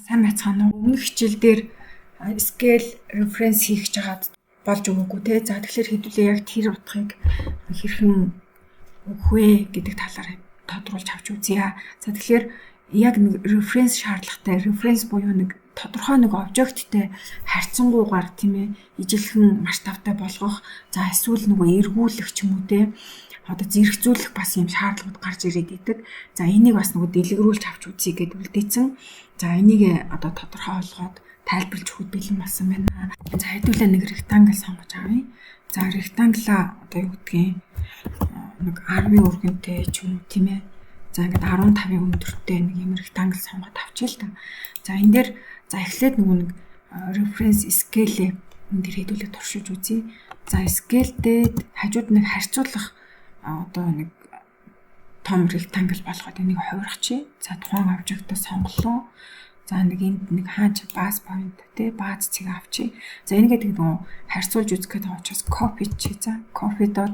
Сайн байцгаана уу? Өмнөх хичээл дээр scale reference хийх гэж хагаад болж өгөөгүй те. За тэгэхээр хэдүүлээ яг тэр утгыг хэрхэн өгөх вэ гэдэг талаар тодруулж авч үзье. За тэгэхээр яг нэг reference шаардлагатай, reference буюу нэг тодорхой нэг обжекттэй харьцангуйгаар тийм ээ ижилхэн масштабтай болгох, за эсвэл нөгөө эргүүлэх ч юм уу те. Одоо зэрэгцүүлэх бас юм шаардлагууд гарч ирээд идэг. За энийг бас нөгөө дэлгэрүүлж авч үзье гэдээ үлдээсэн. За энийг одоо тодорхой болгоод тайлбарлаж өгөх бэлэн болсон байна. За хэдүүлээ нэг rectangle сонгож авъя. За rectangle одоо юу гэдгийг нэг 10 өргөнтэй ч юм уу тийм ээ. За ингээд 15-ын өндөртэй нэг юм rectangle сонгоод авчил та. За энэ дээр за эхлээд нөгөө нэг reference scale энэ дээр хэдүүлээ туршиж үзье. За scale дээр хажууд нэг харьцуулах одоо нэг том rectangle болгоод энийг хувиргачих. За тухайн обжектоо сонголоо. За нэг энд нэг хаач base point те бааз цэг авчи. За энийгээ тэгээд нөгөө харьцуулж үзэх гэдэг учраас copy чи. За copy доод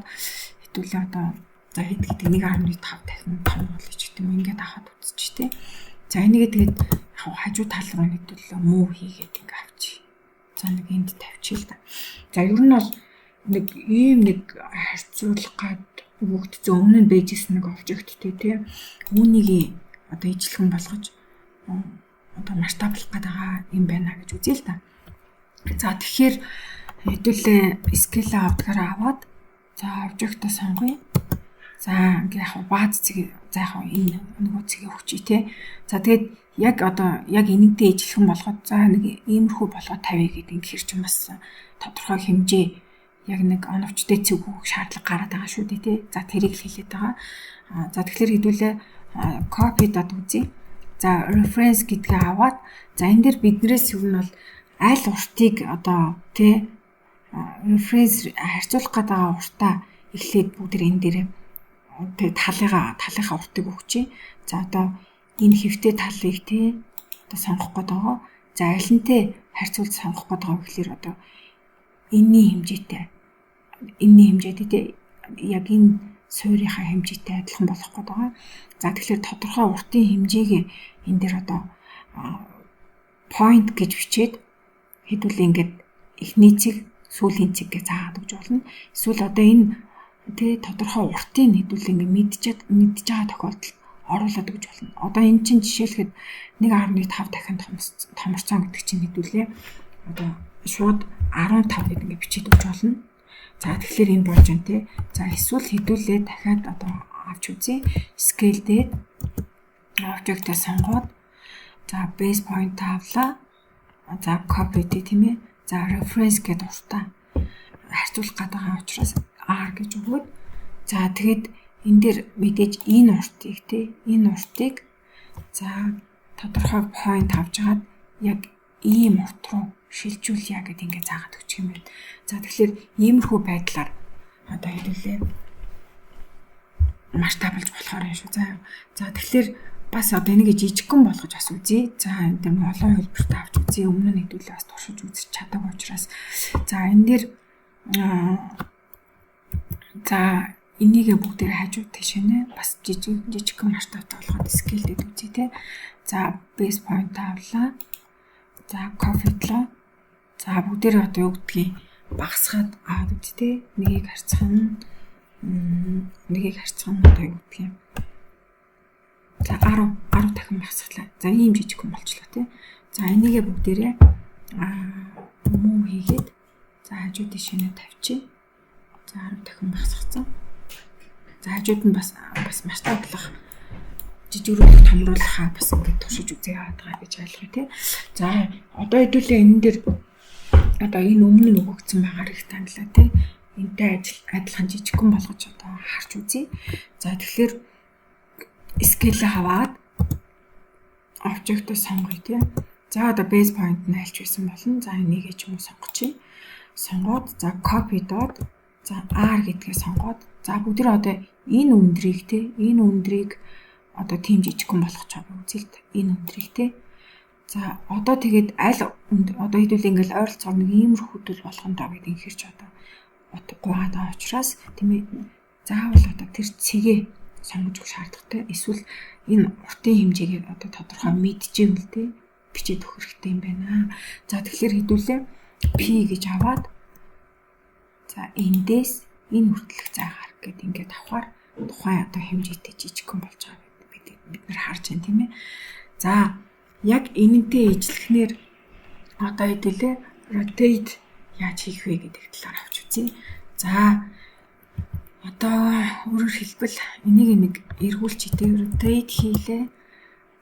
хэдүүлээ одоо за хэд гэдэг 1.5 дахин том болно ч гэдэг юм ингээд аваад үзчих те. За энийгээ тэгээд хажуу тал руу хэдүүлээ move хийгээд ингээд авчи. За нэг энд тавьчих л да. За ер нь бол нэг ийм нэг харьцуулах гад өгөгдсөн өмнө нь бэжсэн нэг обжекттэй те. Үүнийг одоо ижилхэн болгож одоо масштаблах гэдэг юм байна гэж үзье л да. За тэгэхээр хэдүүлээ scale авдгаар аваад за обжектоо сонгоё. За ингээ яг бааз цэг за яг энэ нөгөө цэгээ өгчий те. За тэгээд яг одоо яг энэтэй ижилхэн болгоод за нэг иймэрхүү болгоод тавья гэдэг хэр ч юм бас тодорхой хэмжээ яг нэг оновчтой цэг өгөх шаардлага гараад байгаа шүү дээ те. За тэрийг л хэлээд байгаа. За тэгэхээр хэдүүлээ copy дад үзье. За reference гэдгээ аваад за энэ дээр биднээс юу нь бол аль уртыг одоо тий reference харьцуулах гэдэг уртаа эхлээд бүгд энэ дээр тий талынхаа уртыг өгчий. За одоо энэ хэвтэй талыг тий одоо сонгох гэдэг байгаа. За алинтэй харьцуулж сонгох гэдэг байгаа гэхэлэр одоо энэний хэмжээтэй тий яг энэ суурийнхаа хэмжээтэй адилхан болох гээд байгаа. За тэгэхээр тодорхой уртын хэмжээг энэ дээр одоо point гэж бичээд хэдүүлээ ингээд эхний цэг, сүүлийн цэг гэж заагаад өгч болно. Эсвэл одоо энэ тэ тодорхой уртын хэдүүлээ ингээд мэдж байгаа тохиолдолд оруулаад өгч болно. Одоо энэ чинь жишээлхэд 1.5 дахин томорцсон гэдэг чинь хэдүүлээ одоо шууд 15 гэдэг ингээд бичээд өгч болно. За тэгэхээр энэ болж байна те. За эсвэл хэдүүлээ дахиад одоо авч үзье. Scale дээр object-ыг сонгоод за base point авлаа. За copy дээ тийм ээ. За reference гэдэг уртаа харьцуулах гэдэг учраас R гэж өгөөд за тэгээд энэ дээр мэдээж энэ уртыг те энэ уртыг за тодорхой point авч хагаад яг ийм урт руу шилжүүлъя гэдэг ингээд заагаад өгчих юм байна. За тэгэхээр иймэрхүү байдлаар одоо хэлүүлээ масштаблж болохоор юм шүү. За тэгэхээр бас одоо энийг жижигхэн болгож бас үзье. За энэ дээр олон хэлбэртэй авч үзье. Өмнө нь хэдүүлээ бас туршиж үзэж чадаагүй учраас за энэ дээр за энийгээ бүгдээр хажууд тийшээ бас жижигхэн масштабтай болгоод scale дээр үзье те. За base point авлаа. За copy-длоо. За бүгдээр одоо юу гэдгийг багасгаад аваад үзтээ. Нэгийг харьцах нь одоо юу гэдгийг. За 10 дахин багасгалаа. За ийм жижигхэн болчлоо тий. За энийгээ бүгдээрээ move хийгээд за хажууд тийшээ тавьчих. За 10 дахин багасгацсан. За хажууд нь бас масштаблах жижигрүүлэх томруулахаа бас ингээд туршиж үзье байгаа гэж ойлгоё тий. За одоо хэдүүлээ энэ дээр одоо энэ өмнө нь өгөгдсөн байгаа rectangle тий. Энтэй адилхан жижигхэн болгож одоо харж үзье. За тэгэхээр scale аваад object-ыг сонгоё тий. За одоо base point нь альч байсан болно. За энийг ч юм уу сонгочих. Сонгоод за copy доод за R гэдгээ сонгоод за бүгдээ одоо энэ өндрийг тий энэ өндрийг одоо тийм жижигхэн болгож байгаа үзэлт энэ өндрийг тий. За одоо тэгээд аль одоо хэдүүл ингээл ойролцоогоор нэг иймэрхүү хөдөл болгоно даа гэдэг ихэрч одоо гуйгаад байгаа учраас тийм ээ заавал одоо тэр цэгээ сонгож өгөх шаардлагатай. Эсвэл энэ уртын хэмжээгээ одоо тодорхой мэдчихвэл тий бичээд өгөх хэрэгтэй юм байна. За тэгэхээр хэдүүлээ P гэж аваад за эндээс энэ хүртэлх цайгаар гэд ингээд авахаар тухайн одоо хэмжээтэй жижигхэн болж байгаа бид нар харж байна тийм ээ. За яг энэнтэй ижилхэн одоо хэдүүлээ rotate яаж хийх вэ гэдэг талаар авч үзье. За одоо өөрөөр хэлбэл энийг нэг эргүүлчихдээ rotate хийлээ.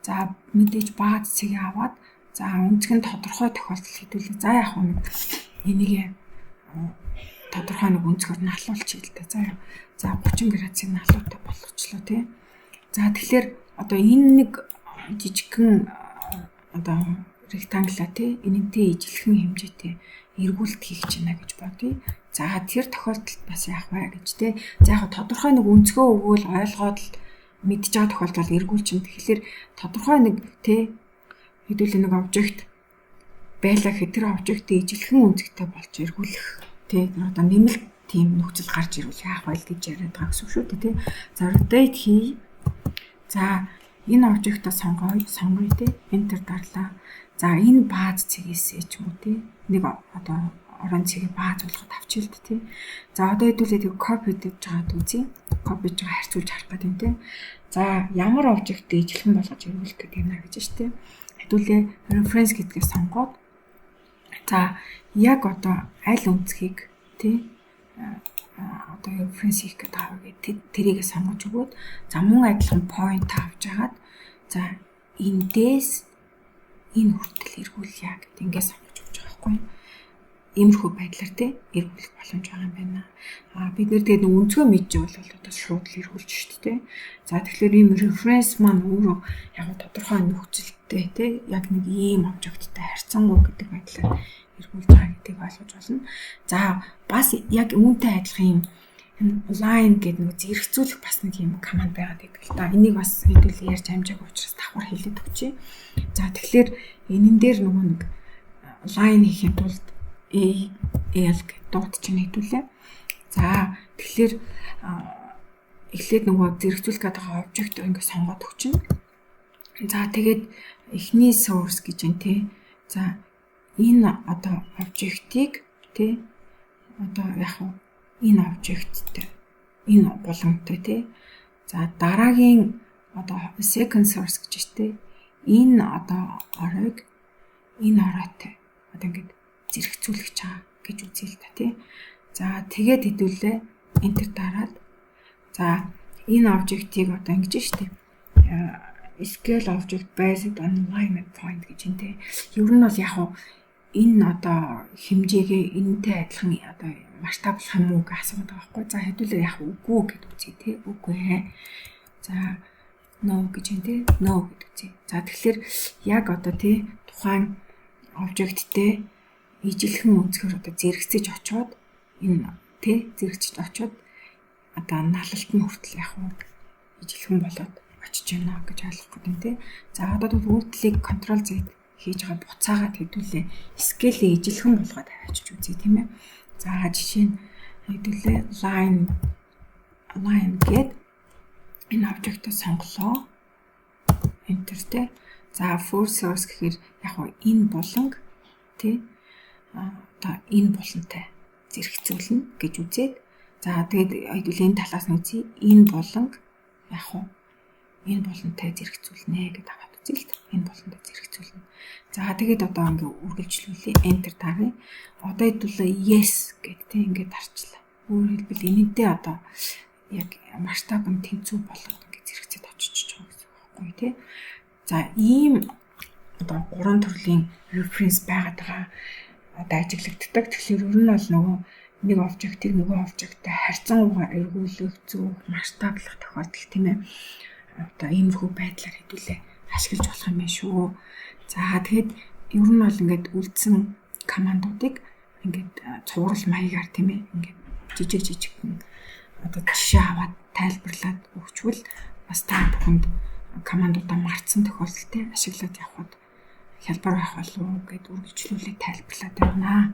За мэдээж бааз цэгийг аваад за өнцгөн тодорхой тохиолдол хэдүүлээ. За яг нэг энийг тодорхой нэг өнцгөр налуулчих л да. За 30 градусыг налуутай болгочлоо тий. За тэгэхээр одоо энэ нэг жижигхэн одоо ректангла тий энэнтэй ижилхэн хэмжээтэй эргүүлэлт хийх чинь гэж бодъё. За тэр тохиолдолд бас яах вэ гэж тий. За яг тодорхой нэг өнцгөө өгөөл ойлгоод л мэдж байгаа тохиолдолд эргүүлчин. Тэгэхээр тодорхой нэг тий хэдүүлээ нэг обжект байлаа гэхэд тэр обжектыг ижилхэн өнцгтэй болж эргүүлэх тий одоо нэмэлт тийм нөхцөл гарч ирвэл яах вэ гэж яриад байгаа гэсэн үг шүү дээ тий. За rotate хий. За энэ обжектоо сонгоё тий. Enter дарлаа. За энэ бааз цэгээс ч юм уу тий нэг одоо орон цэгийг бааз болгоод авчил л тий. За одоо хэдүүлээ тэг copy гэж жаад үзье. Copy гэж харьцуулж харах гэдэг юм тий. За ямар обжектыг ижилхэн болгож эргүүлэх гэдэг юм аа гэж штэ. Хэдүүлээ reference гэдгээ сонгоод за яг одоо аль өнцгийг тий одоо reference хийх гэдэг аа гэдэг тэрийг сонгож өгөөд за мөн адилхан point авч агаад за эндээс энэ хүртэл эргүүлье гэдэг ингээд сонгож өгч байгаа байхгүй юу. Иймэрхүү байдлаар тий эргүүлэх боломж байгаа юм байна. Бид нэр тэгээд өнцгөө мэдж бол одоо шууд л эргүүлж шүү дээ. За тэгэхээр ийм reference маань өөрөө яг тодорхой нөхцөлтэй тий яг нэг ийм обжекттай харьцангуй гэдэг байдлаар эргүүлж байгаа гэдгийг ойлгож болно. За бас яг үүнтэй адилхан юм line гэдэг нэг зэрэгцүүлэх бас нэг юм команд байгаад байдаг л да. Энийг бас хэдүүл ярьж амжаагүй учраас давхар хэлээд өгчээ. За тэгэхээр энэн дээр нөгөө нэг line хийхэд тулд AL гэдэг дууд чинь хэдүүлээ. За тэгэхээр эхлээд нөгөө зэрэгцүүлэх гэдэг обжект ингээд сонгоод өгчин. За тэгээд эхний source гэж юм те. За энэ одоо обжектыг те одоо яг энэ обжекттэй энэ боломжтой те. За дараагийн одоо second source гэж штэ. Энэ одоо оройг энэ оройтой одоо ингээд зэрэгцүүлэх чаа гэж үзье л та тий. За тэгээд хэдүүлээ enter дараад за энэ обжектыг одоо ингэж штэ. Scale object based on alignment point гэж энэ тий. Ер нь бол яг энэ одоо хэмжээгээ энэтэй адилхан одоо масштаблах юм уу гэж асууад байгаа байхгүй. За хэдүүлээ яг үгүй гэд үзье тий. Үгүй ээ. За no гэж энэ тий. No гэд үзье. За тэгэхээр яг одоо тий тухайн обжекттэй ижилхэн өнцгөр одоо зэрэгцэж очоод энэ тий зэрэгцэж очоод одоо налалт нь хүртэл яг ижилхэн болоод очиж байна гэж ойлгох гэдэг юм тий. За одоо үйлдэлийг control Z хийж байгаа буцаагаад хэдүүлээ scale-ийг ижилхэн болгоод авчиж үзье тийм ээ. За жишээ нь хэдүүлээ line гээд энэ обжектыг сонголоо. Enter тий. За full source гэхээр яг энэ болонг тий одоо энэ болонтой зэрэгцүүлнэ гэж үзээд за тэгээд хэдүүлээ энэ талаас нь үзье энэ болонг яг энэ болонтой зэрэгцүүлнэ гэдэг аваад үзье л энэ болонтой зэрэгцүүлнэ. За тэгээд одоо ингээ үргэлжлүүлээ enter даръя. Одоо хэдүүлээ yes гэдэг тийм ингээ дарчлаа. Өөрөөр хэлбэл энэнтэй одоо яг масштаб нь тэнцүү болоод ингээ зэрэгцээд очиж байгаа гэсэн үг байхгүй тий. За ийм одоо 3 төрлийн reference байгаад байгаа одоо ажиглагддаг. Тэгэхээр ер нь бол нөгөө нэг обжектыг нөгөө обжекттай харьцангуйгаар эргүүлэх зөв масштаблах тохиолдол тийм ээ. Одоо иймэрхүү байдлаар хэдүүлээ ашиглаж болох юм байна шүү. За тэгэхэд ер нь бол ингээд үлдсэн командуудыг ингээд цуврал маягаар тийм ээ ингээд жижиг одоо жишээ аваад тайлбарлаад өгчвөл бас та бүхэнд командуудаа мартсан тохиолдолд ашиглаад явхад хялбар байх болов уу гэд үргэлжлүүлээд тайлбарлаад байна.